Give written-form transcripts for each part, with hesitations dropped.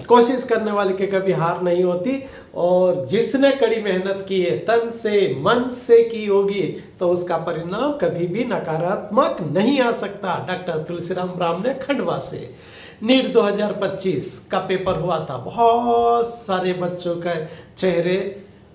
कोशिश करने वाले की कभी हार नहीं होती, और जिसने कड़ी मेहनत की है, तन से मन से की होगी, तो उसका परिणाम कभी भी नकारात्मक नहीं आ सकता। डॉक्टर तुलसीराम ब्राह्मणे, खंडवा से। नीट 2025 का पेपर हुआ था। बहुत सारे बच्चों के चेहरे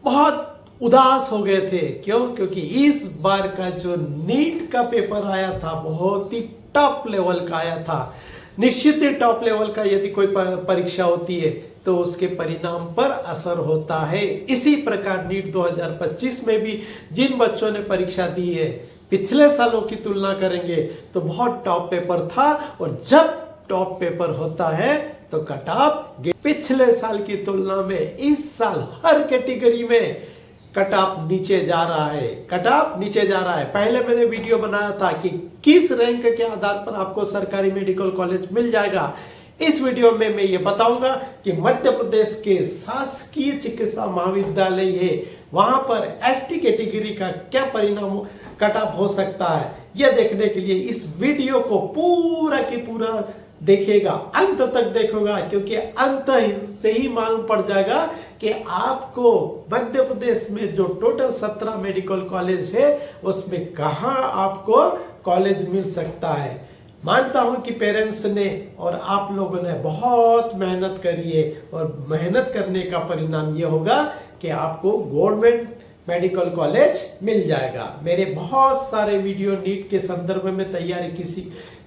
बहुत उदास हो गए थे। क्यों? क्योंकि इस बार का जो नीट का पेपर आया था बहुत ही टॉप लेवल का आया था। निश्चित ही टॉप लेवल का यदि कोई परीक्षा होती है तो उसके परिणाम पर असर होता है। इसी प्रकार नीट 2025 में भी जिन बच्चों ने परीक्षा दी है, पिछले सालों की तुलना करेंगे तो बहुत टॉप पेपर था, और जब टॉप पेपर होता है तो कट ऑफ पिछले साल की तुलना में इस साल हर कैटेगरी में कट ऑफ नीचे जा रहा है। कट ऑफ नीचे जा रहा है। पहले मैंने वीडियो बनाया था कि किस रैंक के आधार पर आपको सरकारी मेडिकल कॉलेज मिल जाएगा। इस वीडियो में मैं ये बताऊंगा कि मध्य प्रदेश के शासकीय चिकित्सा महाविद्यालय है, वहां पर एसटी कैटेगरी का क्या परिणाम कट ऑफ हो सकता है। यह देखने के लिए इस वीडियो को पूरा की पूरा देखिएगा, अंत तक देखोगा, क्योंकि अंत से ही मालूम पड़ जाएगा कि आपको मध्य प्रदेश में जो टोटल 17 मेडिकल कॉलेज है उसमें कहां आपको कॉलेज मिल सकता है। मानता हूं कि पेरेंट्स ने और आप लोगों ने बहुत मेहनत करी है, और मेहनत करने का परिणाम यह होगा कि आपको गवर्नमेंट मेडिकल कॉलेज मिल जाएगा। मेरे बहुत सारे वीडियो नीट के संदर्भ में तैयारी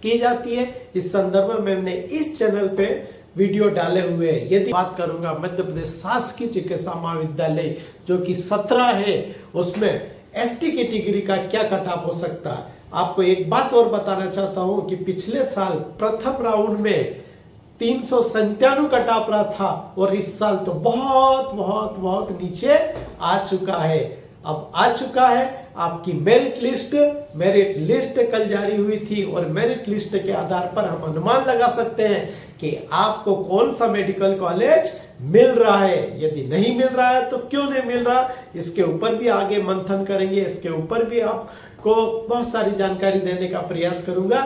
की जाती है। इस संदर्भ में मैंने इस चैनल पे वीडियो डाले हुए हैं। यदि बात करूंगा मध्य प्रदेश शासकीय चिकित्सा महाविद्यालय जो कि 17 है, उसमें एसटी कैटेगरी का क्या कट ऑफ हो सकता है। आपको एक बात और बताना चाहता हूं कि पिछले साल प्रथम राउंड में 397 कट ऑफ रहा था, और इस साल तो बहुत बहुत बहुत नीचे आ चुका है। अब आ चुका है। आपकी मेरिट लिस्ट कल जारी हुई थी, और मेरिट लिस्ट के आधार पर हम अनुमान लगा सकते हैं कि आपको कौन सा मेडिकल कॉलेज मिल रहा है। यदि नहीं मिल रहा है तो क्यों नहीं मिल रहा, इसके ऊपर भी आगे मंथन करेंगे। इसके ऊपर भी आपको बहुत सारी जानकारी देने का प्रयास करूंगा,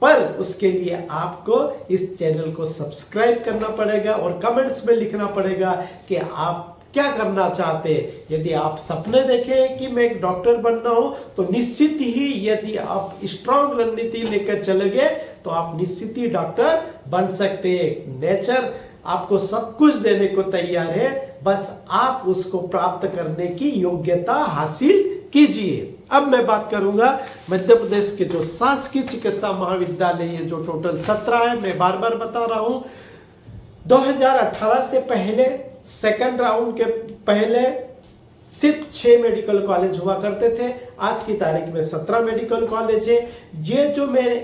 पर उसके लिए आपको इस चैनल को सब्सक्राइब करना पड़ेगा और कमेंट्स में लिखना पड़ेगा कि आप क्या करना चाहते हैं। यदि आप सपने देखें कि मैं एक डॉक्टर बनना हो, तो निश्चित ही यदि आप स्ट्रॉन्ग रणनीति लेकर चलोगे तो आप निश्चित ही डॉक्टर बन सकते हैं। नेचर आपको सब कुछ देने को तैयार है, बस आप उसको प्राप्त करने की योग्यता हासिल कीजिए। अब मैं बात करूंगा मध्य प्रदेश के जो शासकीय चिकित्सा महाविद्यालय है, जो टोटल 17 है। मैं बार बार बता रहा हूं, 2018 से पहले सेकंड राउंड के पहले सिर्फ 6 मेडिकल कॉलेज हुआ करते थे। आज की तारीख में 17 मेडिकल कॉलेज है। ये जो मैंने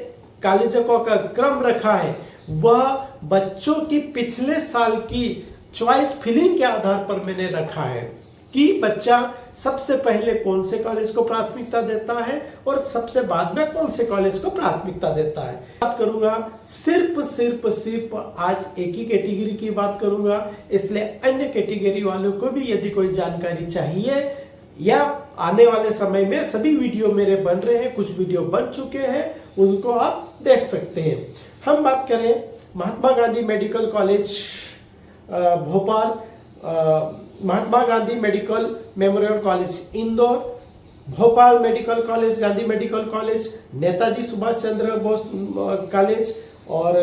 कॉलेजों का क्रम रखा है वह बच्चों की पिछले साल की चॉइस फिलिंग के आधार पर मैंने रखा है कि बच्चा सबसे पहले कौन से कॉलेज को प्राथमिकता देता है और सबसे बाद में कौन से कॉलेज को प्राथमिकता देता है। बात करूंगा सिर्फ आज एक ही कैटेगरी की बात करूंगा, इसलिए अन्य कैटेगरी वालों को भी यदि कोई जानकारी चाहिए, या आने वाले समय में सभी वीडियो मेरे बन रहे हैं, कुछ वीडियो बन चुके हैं, उनको आप देख सकते हैं। हम बात करें Mahatma Gandhi medical college Bhopal, Mahatma Gandhi medical memorial college Indore, Bhopal medical college, Gandhi medical college, Netaji Subhash Chandra Bose college, और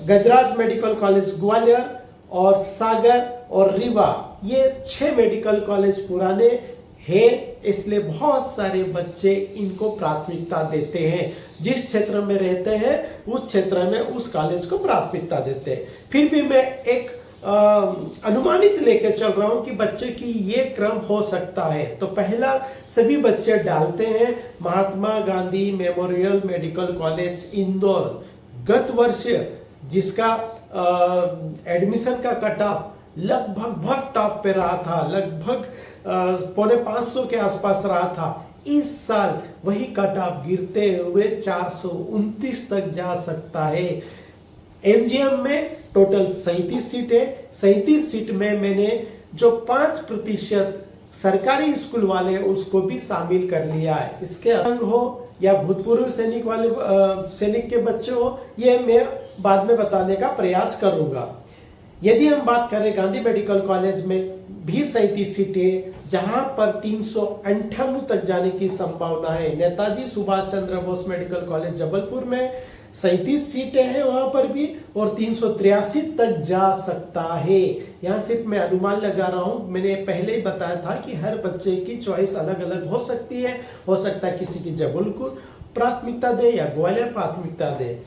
गजराज मेडिकल कॉलेज ग्वालियर, और सागर और रीवा, ये 6 मेडिकल कॉलेज पुराने हैं, इसलिए बहुत सारे बच्चे इनको प्राथमिकता देते हैं। जिस क्षेत्र में रहते हैं उस क्षेत्र में उस कॉलेज को प्राथमिकता देते हैं। फिर भी मैं एक अनुमानित लेकर चल रहा हूं कि बच्चे की ये क्रम हो सकता है। तो पहला सभी बच्चे डालते हैं Mahatma Gandhi memorial medical college Indore. गत वर्ष जिसका एडमिशन का कट ऑफ लगभग बहुत टॉप पे रहा था, लगभग 450 के आसपास रहा था, इस साल वही कट ऑफ गिरते हुए 429 तक जा सकता है। एमजीएम में टोटल 37 सीट है। 37 सीट में मैंने जो 5% सरकारी स्कूल वाले उसको भी शामिल कर लिया है। इसके अंग हो या भूतपूर्व सैनिक के बच्चे हो, ये मैं बाद में बताने का प्रयास करूंगा। यदि हम बात करें गांधी मेडिकल कॉलेज में भी 37 सीटें, जहां पर 398 तक जाने की संभावना है। नेताजी सुभाष चंद्र बोस मेडिकल कॉलेज जबलपुर में 37 सीटें हैं वहां पर भी, और 383 तक जा सकता है। यहाँ सिर्फ मैं अनुमान लगा रहा हूं, मैंने पहले ही बताया था कि हर बच्चे की चॉइस अलग अलग हो सकती है। हो सकता है किसी की जबलपुर प्राथमिकता दे या ग्वालियर प्राथमिकता दे।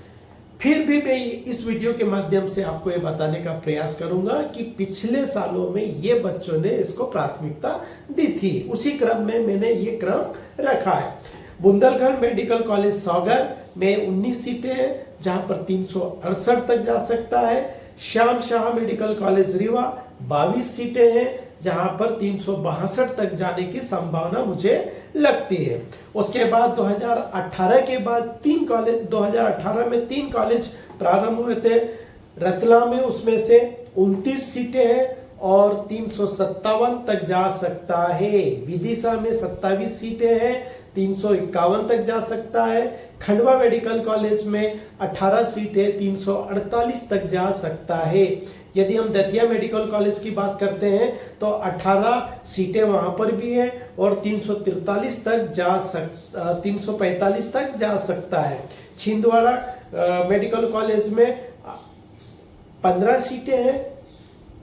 फिर भी मैं इस वीडियो के माध्यम से आपको ये बताने का प्रयास करूंगा कि पिछले सालों में ये बच्चों ने इसको प्राथमिकता दी थी, उसी क्रम में मैंने ये क्रम रखा है। बुंदेलखंड मेडिकल कॉलेज सागर में 19 सीटें हैं, जहां पर 368 तक जा सकता है। श्याम शाह मेडिकल कॉलेज रीवा 22 सीटें हैं, जहां पर 362 तक जाने की संभावना मुझे लगती है। उसके बाद 2018 के बाद 2018 में 3 कॉलेज प्रारंभ हुए थे रतलाम में, उसमें से 29 सीटें हैं और 357 तक जा सकता है। विदिशा में 27 सीटें हैं, 351 तक जा सकता है। खंडवा मेडिकल कॉलेज में 18 सीटें, 348 तक जा सकता है। यदि हम दतिया मेडिकल कॉलेज की बात करते हैं तो 18 सीटें वहां पर भी हैं और 345 तक 345 तक जा सकता है। छिंदवाड़ा मेडिकल कॉलेज में 15 सीटें हैं,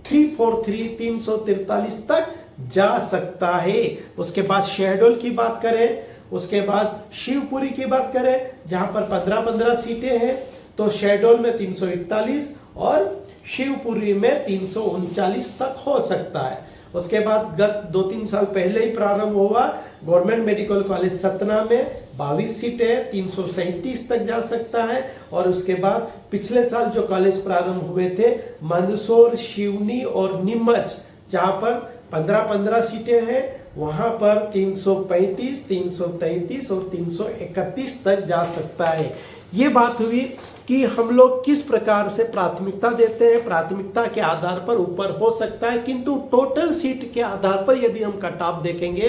343 343 तक जा सकता है। उसके बाद शहडोल की बात करें, उसके बाद शिवपुरी की बात करें, जहां पर 15-15 सीटें हैं, तो शहडोल में 341 और शिवपुरी में 339 तक हो सकता है। उसके बाद गत 2-3 साल पहले ही प्रारंभ हुआ गवर्नमेंट मेडिकल कॉलेज सतना में 22 सीटें, 337 तक जा सकता है। और उसके बाद पिछले साल जो कॉलेज प्रारंभ हुए थे मंदसौर, शिवनी और नीमच, जहां पर 15-15 सीटें हैं, वहां पर 335, 333 और 331 तक जा सकता है। ये बात हुई कि हम लोग किस प्रकार से प्राथमिकता देते हैं। प्राथमिकता के आधार पर ऊपर हो सकता है, किंतु टोटल सीट के आधार पर यदि हम कट ऑफ देखेंगे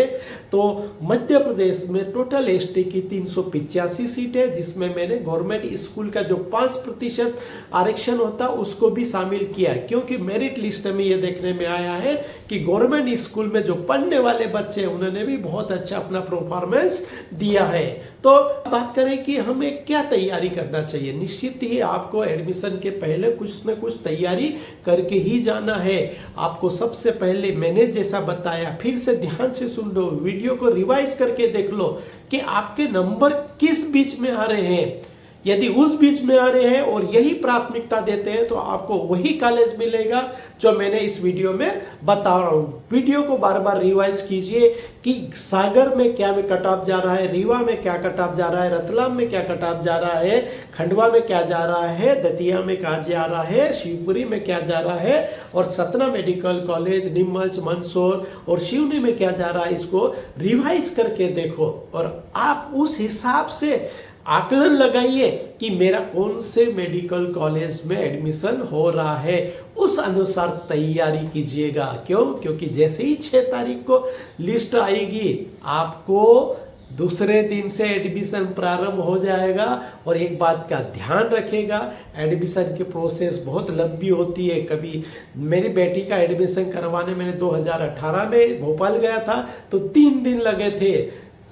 तो मध्य प्रदेश में टोटल एसटी की 385 सीटें, जिसमें मैंने गवर्नमेंट स्कूल का जो 5% आरक्षण होता है उसको भी शामिल किया है, क्योंकि मेरिट लिस्ट में ये देखने में आया है कि गवर्नमेंट स्कूल में जो पढ़ने वाले बच्चे उन्होंने भी बहुत अच्छा अपना परफॉर्मेंस दिया है। तो बात करें कि हमें क्या तैयारी करना चाहिए। निश्चित ही आपको एडमिशन के पहले कुछ न कुछ तैयारी करके ही जाना है। आपको सबसे पहले मैंने जैसा बताया, फिर से ध्यान से सुन लो, वीडियो को रिवाइज करके देख लो कि आपके नंबर किस बीच में आ रहे हैं। यदि उस बीच में आ रहे हैं और यही प्राथमिकता देते हैं तो आपको वही कॉलेज मिलेगा जो मैंने इस वीडियो में बता रहा हूं। वीडियो को बार बार रिवाइज कीजिए कि सागर में क्या में कट ऑफ जा रहा है, रीवा में क्या कट ऑफ जा रहा है, रतलाम में क्या कट ऑफ जा रहा है, खंडवा में क्या जा रहा है, दतिया में क्या जा रहा है, शिवपुरी में क्या जा रहा है, और सतना मेडिकल कॉलेज, नीमच, मंदसौर और शिवनी में क्या जा रहा है। इसको रिवाइज करके देखो और आप उस हिसाब से आकलन लगाइए कि मेरा कौन से मेडिकल कॉलेज में एडमिशन हो रहा है, उस अनुसार तैयारी कीजिएगा। क्यों? क्योंकि जैसे ही 6 तारीख को लिस्ट आएगी आपको दूसरे दिन से एडमिशन प्रारंभ हो जाएगा। और एक बात का ध्यान रखेगा, एडमिशन की प्रोसेस बहुत लंबी होती है। कभी मेरी बेटी का एडमिशन करवाने मैंने 2018 में भोपाल गया था तो 3 दिन लगे थे।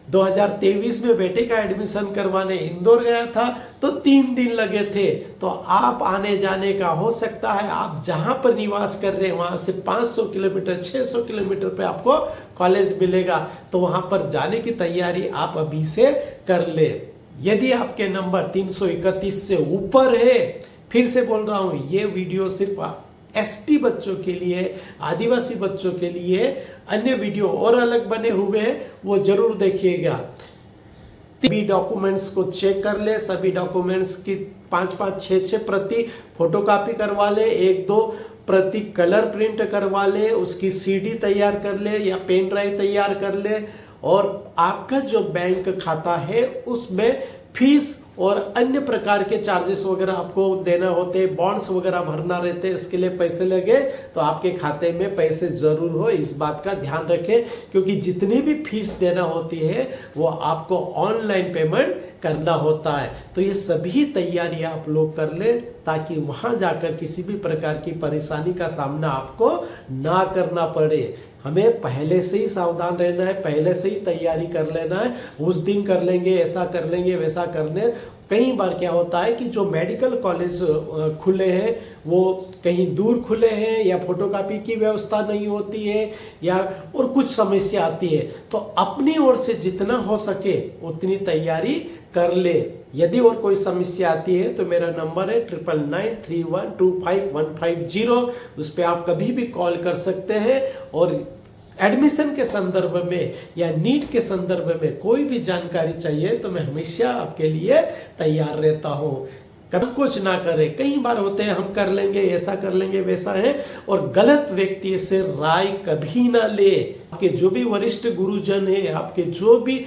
2023 में बेटे का एडमिशन करवाने इंदौर गया था तो 3 दिन लगे थे। तो आप आने जाने का हो सकता है, आप जहां पर निवास कर रहे हैं वहां से 500 किलोमीटर 600 किलोमीटर पे आपको कॉलेज मिलेगा, तो वहां पर जाने की तैयारी आप अभी से कर ले। यदि आपके नंबर 331 से ऊपर है, फिर से बोल रहा हूं, ये वीडियो सिर्फ एसटी बच्चों के लिए, आदिवासी बच्चों के लिए, अन्य वीडियो और अलग बने हुए हैं, वो जरूर देखिएगा। सभी डॉक्यूमेंट्स को चेक कर ले, सभी डॉक्यूमेंट्स की 5-5, 6-6 प्रति फोटोकॉपी करवा ले, 1-2 प्रति कलर प्रिंट करवा ले, उसकी सीडी तैयार कर ले या पेन ड्राइव तैयार कर ले, और आपका जो बैंक खाता है उसमें फीस और अन्य प्रकार के चार्जेस वगैरह आपको देना होते, बॉन्ड्स वगैरह भरना रहते, इसके लिए पैसे लगे तो आपके खाते में पैसे जरूर हो, इस बात का ध्यान रखें। क्योंकि जितनी भी फीस देना होती है वो आपको ऑनलाइन पेमेंट करना होता है। तो ये सभी तैयारी आप लोग कर ले ताकि वहां जाकर किसी भी प्रकार की परेशानी का सामना आपको ना करना पड़े। हमें पहले से ही सावधान रहना है, पहले से ही तैयारी कर लेना है, उस दिन कर लेंगे, ऐसा कर लेंगे, वैसा करने। कई बार क्या होता है कि जो मेडिकल कॉलेज खुले हैं वो कहीं दूर खुले हैं, या फोटोकॉपी की व्यवस्था नहीं होती है, या और कुछ समस्या आती है। तो अपनी ओर से जितना हो सके उतनी तैयारी कर ले। यदि और कोई समस्या आती है तो मेरा नंबर है 9993125150, उस पर आप कभी भी कॉल कर सकते हैं। और एडमिशन के संदर्भ में या नीट के संदर्भ में कोई भी जानकारी चाहिए तो मैं हमेशा आपके लिए तैयार रहता हूँ। कभी कुछ ना करें, कई बार होते हैं हम कर लेंगे, ऐसा कर लेंगे, वैसा है, और गलत व्यक्ति से राय कभी ना ले। आपके जो भी वरिष्ठ गुरुजन है, आपके जो भी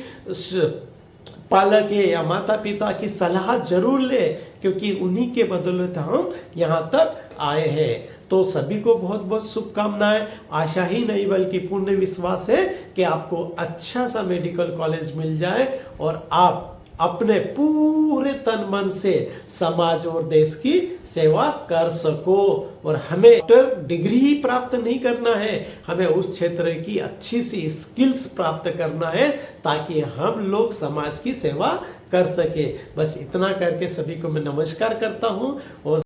पालक है या माता पिता की सलाह जरूर ले, क्योंकि उन्हीं के बदौलत हम यहाँ तक आए हैं। तो सभी को बहुत बहुत शुभकामनाएं। आशा ही नहीं बल्कि पूर्ण विश्वास है कि आपको अच्छा सा मेडिकल कॉलेज मिल जाए और आप अपने पूरे तन मन से समाज और देश की सेवा कर सको। और हमें डॉक्टर डिग्री ही प्राप्त नहीं करना है, हमें उस क्षेत्र की अच्छी सी स्किल्स प्राप्त करना है ताकि हम लोग समाज की सेवा कर सके। बस इतना करके सभी को मैं नमस्कार करता हूँ और